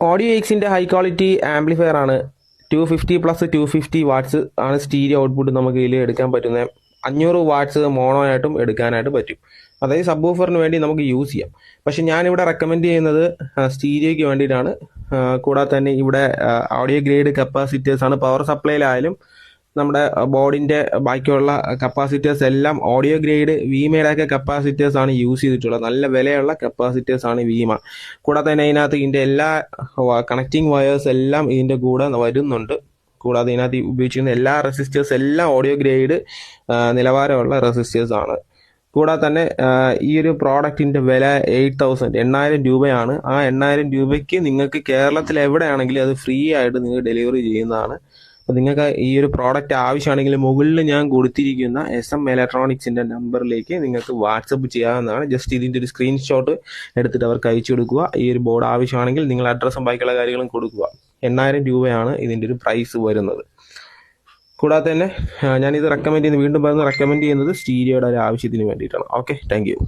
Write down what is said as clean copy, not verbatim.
Audio എക്സിൻ്റെ high quality amplifier ആണ്. 250 plus 250 watts ആണ് സ്റ്റീരിയോ ഔട്ട്പുട്ട് നമുക്ക് ഇതിൽ എടുക്കാൻ പറ്റുന്നത്. 500 വാട്ട്സ് മോണോ ആയിട്ടും എടുക്കാനായിട്ട് പറ്റും. അതായത് സബ് വൂഫറിന് വേണ്ടി നമുക്ക് യൂസ് ചെയ്യാം. പക്ഷെ ഞാനിവിടെ റെക്കമെൻഡ് ചെയ്യുന്നത് സ്റ്റീരിയോയ്ക്ക് വേണ്ടിയിട്ടാണ്. കൂടാതെ തന്നെ ഇവിടെ ഓഡിയോ ഗ്രേഡ് കപ്പാസിറ്റേഴ്സാണ്. പവർ സപ്ലൈയിലായാലും നമ്മുടെ ബോർഡിൻ്റെ ബാക്കിയുള്ള കപ്പാസിറ്റേഴ്സ് എല്ലാം ഓഡിയോ ഗ്രേഡ് വീമയുടെയൊക്കെ കപ്പാസിറ്റേഴ്സ് ആണ് യൂസ് ചെയ്തിട്ടുള്ളത്. നല്ല വിലയുള്ള കപ്പാസിറ്റേഴ്സ് ആണ് വീമ. കൂടാതെ തന്നെ ഇതിനകത്ത് ഇതിൻ്റെ എല്ലാ കണക്റ്റിംഗ് വയേഴ്സ് എല്ലാം ഇതിൻ്റെ കൂടെ വരുന്നുണ്ട്. കൂടാതെ ഇതിനകത്ത് ഉപയോഗിച്ചിരുന്ന എല്ലാ റെസിസ്റ്റേഴ്സ് എല്ലാം ഓഡിയോ ഗ്രേഡ് നിലവാരമുള്ള റെസിസ്റ്റേഴ്സ് ആണ്. കൂടാതെ തന്നെ ഈ ഒരു പ്രോഡക്റ്റിൻ്റെ വില 8,000 രൂപയാണ്. ആ 8,000 രൂപയ്ക്ക് നിങ്ങൾക്ക് കേരളത്തിൽ എവിടെയാണെങ്കിലും അത് ഫ്രീ ആയിട്ട് നിങ്ങൾ ഡെലിവറി ചെയ്യുന്നതാണ്. അപ്പോൾ നിങ്ങൾക്ക് ഈ ഒരു പ്രോഡക്റ്റ് ആവശ്യമാണെങ്കിൽ മുകളിൽ ഞാൻ കൊടുത്തിരിക്കുന്ന SM ഇലക്ട്രോണിക്സിൻ്റെ നമ്പറിലേക്ക് നിങ്ങൾക്ക് വാട്സപ്പ് ചെയ്യാവുന്നതാണ്. ജസ്റ്റ് ഇതിൻ്റെ ഒരു സ്ക്രീൻഷോട്ട് എടുത്തിട്ട് അവർക്ക് അയച്ചു കൊടുക്കുക. ഈ ഒരു ബോർഡ് ആവശ്യമാണെങ്കിൽ നിങ്ങൾ അഡ്രസ്സും ബാക്കിയുള്ള കാര്യങ്ങളും കൊടുക്കുക. 8,000 രൂപയാണ് ഇതിൻ്റെ ഒരു പ്രൈസ് വരുന്നത്. കൂടാതെ തന്നെ ഞാനിത് വീണ്ടും റെക്കമെൻഡ് ചെയ്യുന്നത് സ്റ്റീരിയോയുടെ ഒരു ആവശ്യത്തിന് വേണ്ടിയിട്ടാണ്. Okay, thank you.